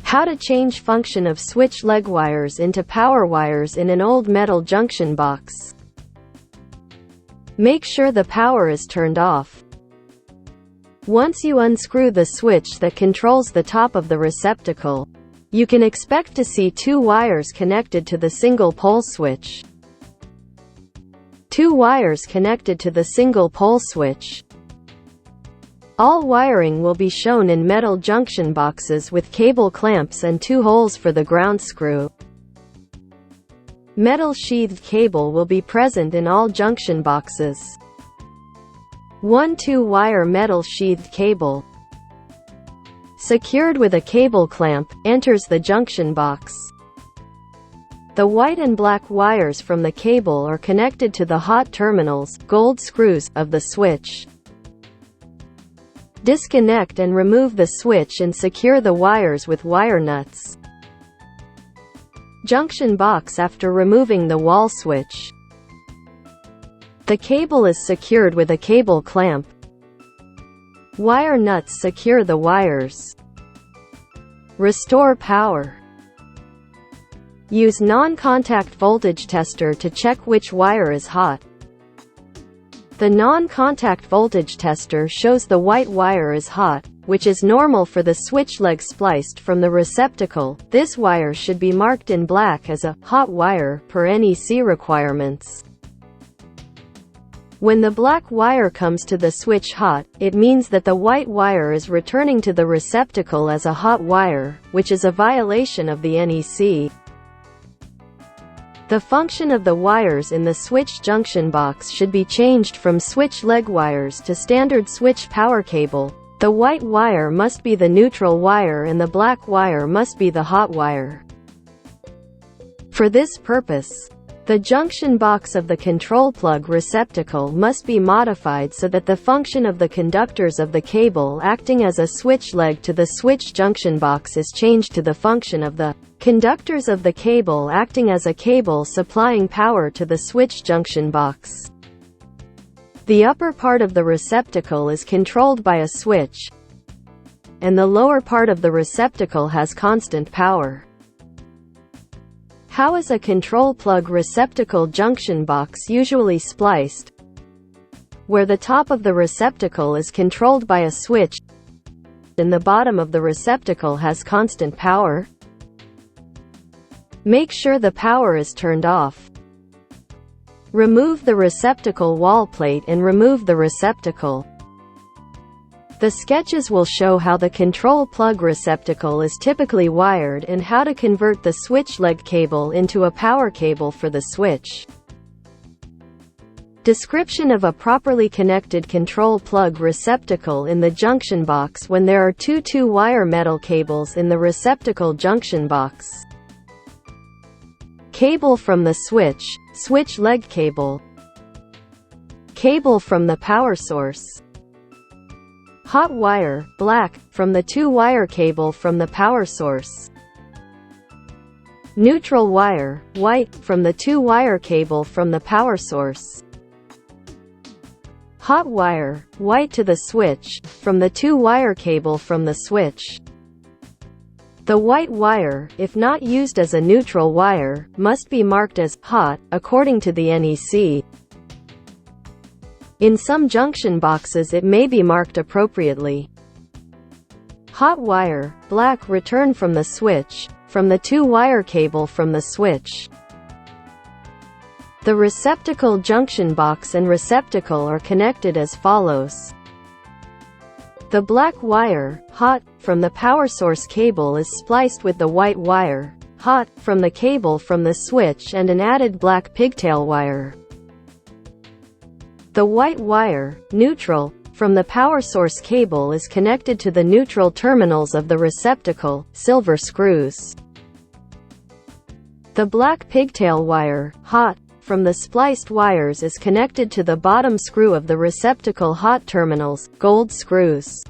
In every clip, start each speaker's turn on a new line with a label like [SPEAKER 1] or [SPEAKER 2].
[SPEAKER 1] How to change function of switch leg wires into power wires in an old metal junction box. Make sure the power is turned off. Once you unscrew the switch that controls the top of the receptacle, you can expect to see two wires connected to the single pole switch. Two wires connected to the single pole switch. All wiring will be shown in metal junction boxes with cable clamps and two holes for the ground screw. Metal sheathed cable will be present in all junction boxes. One 2-wire metal sheathed cable, secured with a cable clamp, enters the junction box. The white and black wires from the cable are connected to the hot terminals, gold screws, of the switch. Disconnect and remove the switch and secure the wires with wire nuts. Junction box after removing the wall switch. The cable is secured with a cable clamp. Wire nuts secure the wires. Restore power. Use non-contact voltage tester to check which wire is hot. The non-contact voltage tester shows the white wire is hot, which is normal for the switch leg spliced from the receptacle. This wire should be marked in black as a hot wire per NEC requirements. When the black wire comes to the switch hot, it means that the white wire is returning to the receptacle as a hot wire, which is a violation of the NEC. The function of the wires in the switch junction box should be changed from switch leg wires to standard switch power cable. The white wire must be the neutral wire and the black wire must be the hot wire. For this purpose, the junction box of the control plug receptacle must be modified so that the function of the conductors of the cable acting as a switch leg to the switch junction box is changed to the function of the conductors of the cable acting as a cable supplying power to the switch junction box. The upper part of the receptacle is controlled by a switch, and the lower part of the receptacle has constant power. How is a control plug receptacle junction box usually spliced? Where the top of the receptacle is controlled by a switch, and the bottom of the receptacle has constant power? Make sure the power is turned off. Remove the receptacle wall plate and remove the receptacle. The sketches will show how the control plug receptacle is typically wired and how to convert the switch leg cable into a power cable for the switch. Description of a properly connected control plug receptacle in the junction box when there are two 2-wire metal cables in the receptacle junction box. Cable from the switch, switch leg cable. Cable from the power source. Hot wire, black, from the 2-wire cable from the power source. Neutral wire, white, from the 2-wire cable from the power source. Hot wire, white to the switch, from the 2-wire cable from the switch. The white wire, if not used as a neutral wire, must be marked as hot, according to the NEC. In some junction boxes it may be marked appropriately. Hot wire, black, return from the switch, from the 2-wire cable from the switch. The receptacle junction box and receptacle are connected as follows. The black wire, hot, from the power source cable is spliced with the white wire, hot, from the cable from the switch and an added black pigtail wire. The white wire, neutral, from the power source cable is connected to the neutral terminals of the receptacle, silver screws. The black pigtail wire, hot, from the spliced wires is connected to the bottom screw of the receptacle hot terminals, gold screws.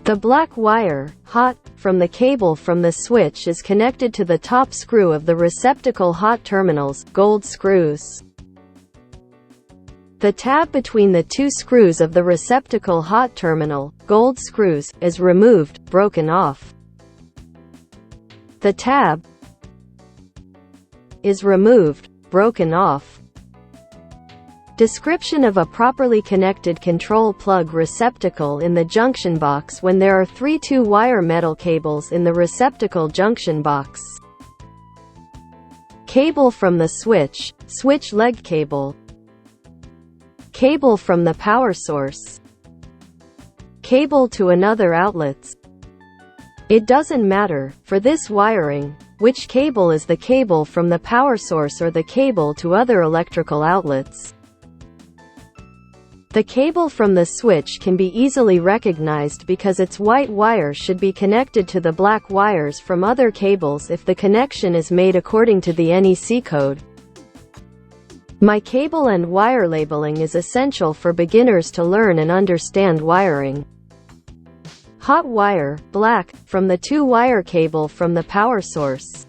[SPEAKER 1] The black wire, hot, from the cable from the switch is connected to the top screw of the receptacle hot terminals, gold screws. The tab between the two screws of the receptacle hot terminal, gold screws, is removed, broken off. The tab is removed, broken off. Description of a properly connected control plug receptacle in the junction box when there are 3 2-wire metal cables in the receptacle junction box. Cable from the switch, switch leg cable. Cable from the power source. Cable to another outlets. It doesn't matter, for this wiring, which cable is the cable from the power source or the cable to other electrical outlets. The cable from the switch can be easily recognized because its white wire should be connected to the black wires from other cables if the connection is made according to the NEC code. My cable and wire labeling is essential for beginners to learn and understand wiring. Hot wire, black, from the 2-wire cable from the power source.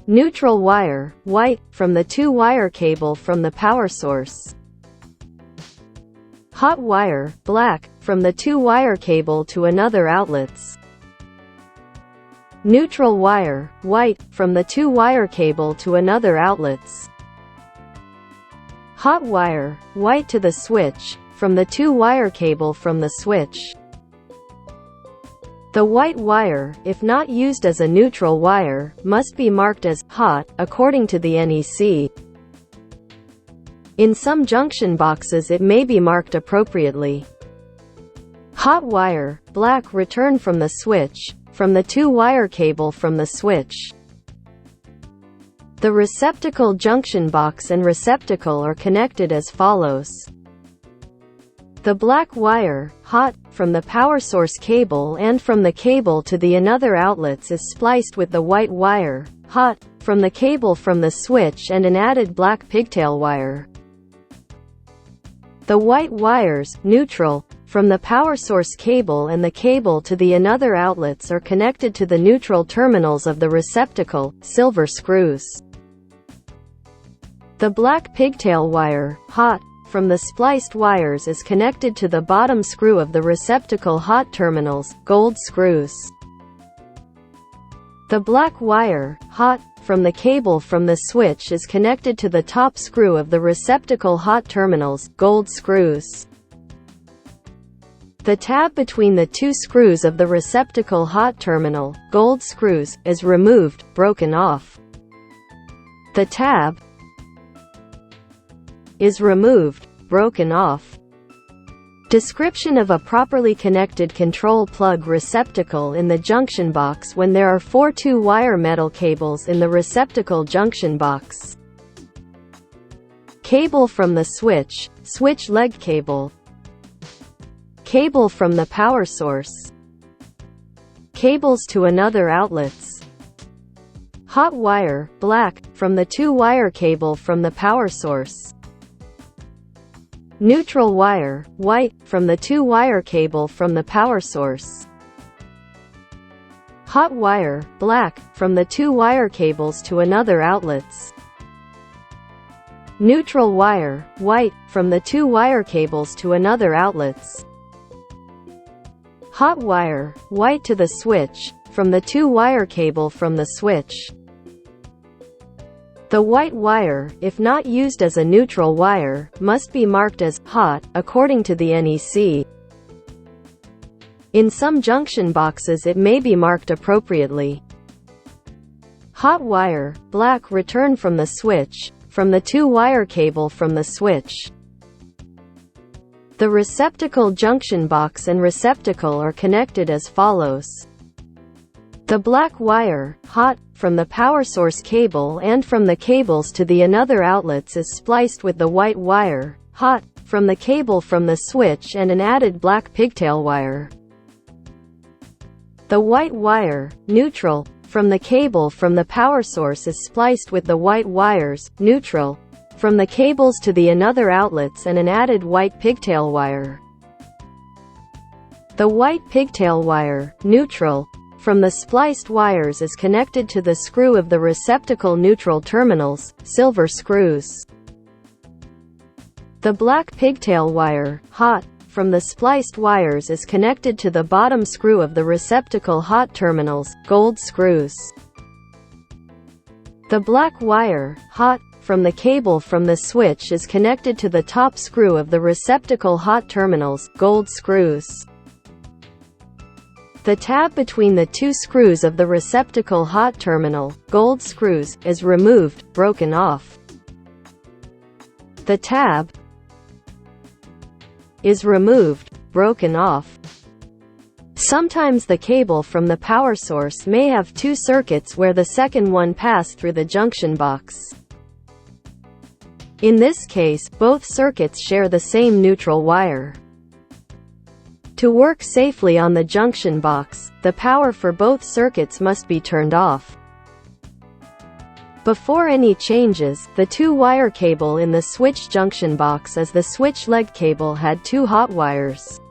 [SPEAKER 1] Neutral wire, white, from the 2-wire cable from the power source. Hot wire, black, from the 2-wire cable to another outlets. Neutral wire, white, from the 2-wire cable to another outlets. Hot wire, white to the switch, from the 2-wire cable from the switch. The white wire, if not used as a neutral wire, must be marked as hot, according to the NEC. In some junction boxes it may be marked appropriately. Hot wire, black, return from the switch, from the 2-wire cable from the switch. The receptacle junction box and receptacle are connected as follows. The black wire, hot, from the power source cable and from the cable to the another outlets is spliced with the white wire, hot, from the cable from the switch and an added black pigtail wire. The white wires, neutral, from the power source cable and the cable to the another outlets are connected to the neutral terminals of the receptacle, silver screws. The black pigtail wire, hot, from the spliced wires is connected to the bottom screw of the receptacle hot terminals, gold screws. The black wire, hot, from the cable from the switch is connected to the top screw of the receptacle hot terminals, gold screws. The tab between the 2 screws of the receptacle hot terminal, gold screws, is removed, broken off. The tab is removed, broken off. Description of a properly connected control plug receptacle in the junction box when there are 4 2-wire metal cables in the receptacle junction box. Cable from the switch, switch leg cable. Cable from the power source. Cables to another outlets. Hot wire, black, from the 2-wire cable from the power source. Neutral wire, white, from the 2-wire cable from the power source. Hot wire, black, from the 2-wire cables to another outlets. Neutral wire, white, from the 2-wire cables to another outlets. Hot wire, white to the switch, from the 2-wire cable from the switch. The white wire, if not used as a neutral wire, must be marked as hot, according to the NEC. In some junction boxes it may be marked appropriately. Hot wire, black, return from the switch, from the 2-wire cable from the switch. The receptacle junction box and receptacle are connected as follows. The black wire, hot, from the power source cable and from the cables to the another outlets is spliced with the white wire, hot, from the cable from the switch and an added black pigtail wire. The white wire, neutral, from the cable from the power source is spliced with the white wires, neutral, from the cables to the another outlets and an added white pigtail wire. The white pigtail wire, neutral, from the spliced wires is connected to the screw of the receptacle neutral terminals, silver screws. The black pigtail wire, hot, from the spliced wires is connected to the bottom screw of the receptacle hot terminals, gold screws. The black wire, hot, from the cable from the switch is connected to the top screw of the receptacle hot terminals, gold screws. The tab between the two screws of the receptacle hot terminal, gold screws, is removed, broken off. The tab is removed, broken off. Sometimes the cable from the power source may have two circuits where the second one pass through the junction box. In this case, both circuits share the same neutral wire. To work safely on the junction box, the power for both circuits must be turned off. Before any changes, the two-wire cable in the switch junction box as the switch leg cable had two hot wires.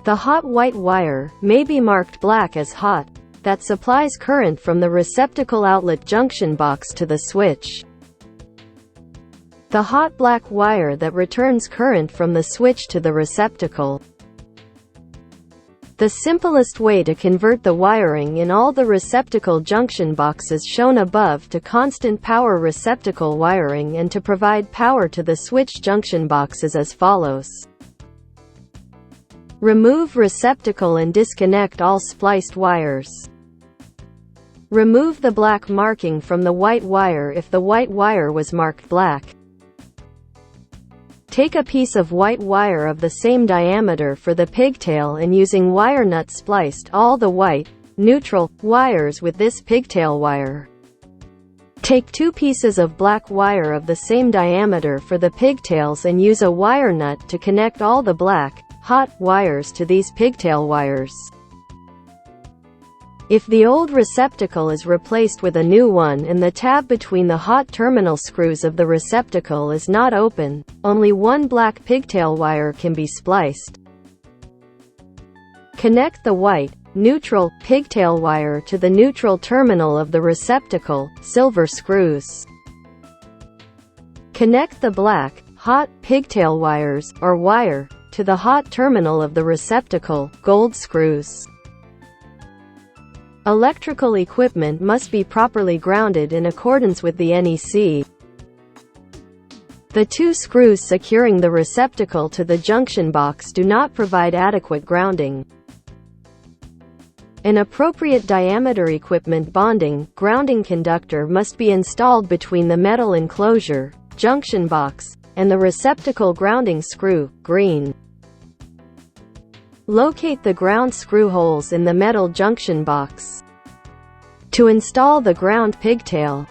[SPEAKER 1] The hot white wire may be marked black as hot, that supplies current from the receptacle outlet junction box to the switch. The hot black wire that returns current from the switch to the receptacle. The simplest way to convert the wiring in all the receptacle junction boxes shown above to constant power receptacle wiring and to provide power to the switch junction box is as follows. Remove receptacle and disconnect all spliced wires. Remove the black marking from the white wire if the white wire was marked black. Take a piece of white wire of the same diameter for the pigtail and using wire nut spliced all the white, neutral, wires with this pigtail wire. Take two pieces of black wire of the same diameter for the pigtails and use a wire nut to connect all the black, hot, wires to these pigtail wires. If the old receptacle is replaced with a new one and the tab between the hot terminal screws of the receptacle is not open, only one black pigtail wire can be spliced. Connect the white, neutral, pigtail wire to the neutral terminal of the receptacle, silver screws. Connect the black, hot, pigtail wires, or wire, to the hot terminal of the receptacle, gold screws. Electrical equipment must be properly grounded in accordance with the NEC. The two screws securing the receptacle to the junction box do not provide adequate grounding. An appropriate diameter equipment bonding, grounding conductor must be installed between the metal enclosure, junction box, and the receptacle grounding screw, green. Locate the ground screw holes in the metal junction box. To install the ground pigtail,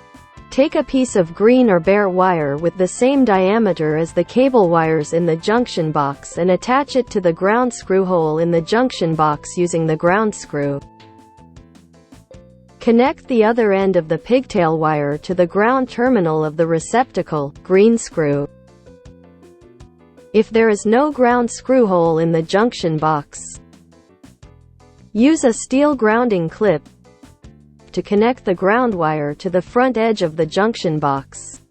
[SPEAKER 1] take a piece of green or bare wire with the same diameter as the cable wires in the junction box and attach it to the ground screw hole in the junction box using the ground screw. Connect the other end of the pigtail wire to the ground terminal of the receptacle, green screw. If there is no ground screw hole in the junction box, use a steel grounding clip to connect the ground wire to the front edge of the junction box.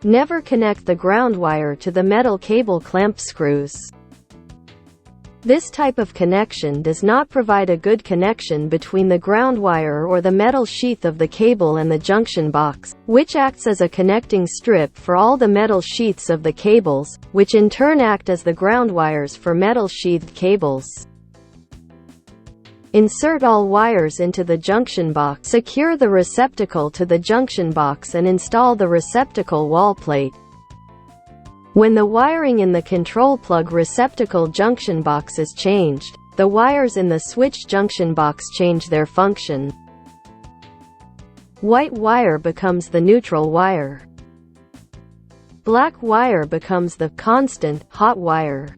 [SPEAKER 1] Never connect the ground wire to the metal cable clamp screws. This type of connection does not provide a good connection between the ground wire or the metal sheath of the cable and the junction box, which acts as a connecting strip for all the metal sheaths of the cables, which in turn act as the ground wires for metal sheathed cables. Insert all wires into the junction box, secure the receptacle to the junction box and install the receptacle wall plate. When the wiring in the control plug receptacle junction box is changed, the wires in the switch junction box change their function. White wire becomes the neutral wire. Black wire becomes the constant, hot wire.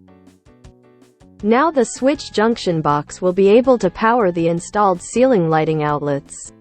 [SPEAKER 1] Now the switch junction box will be able to power the installed ceiling lighting outlets.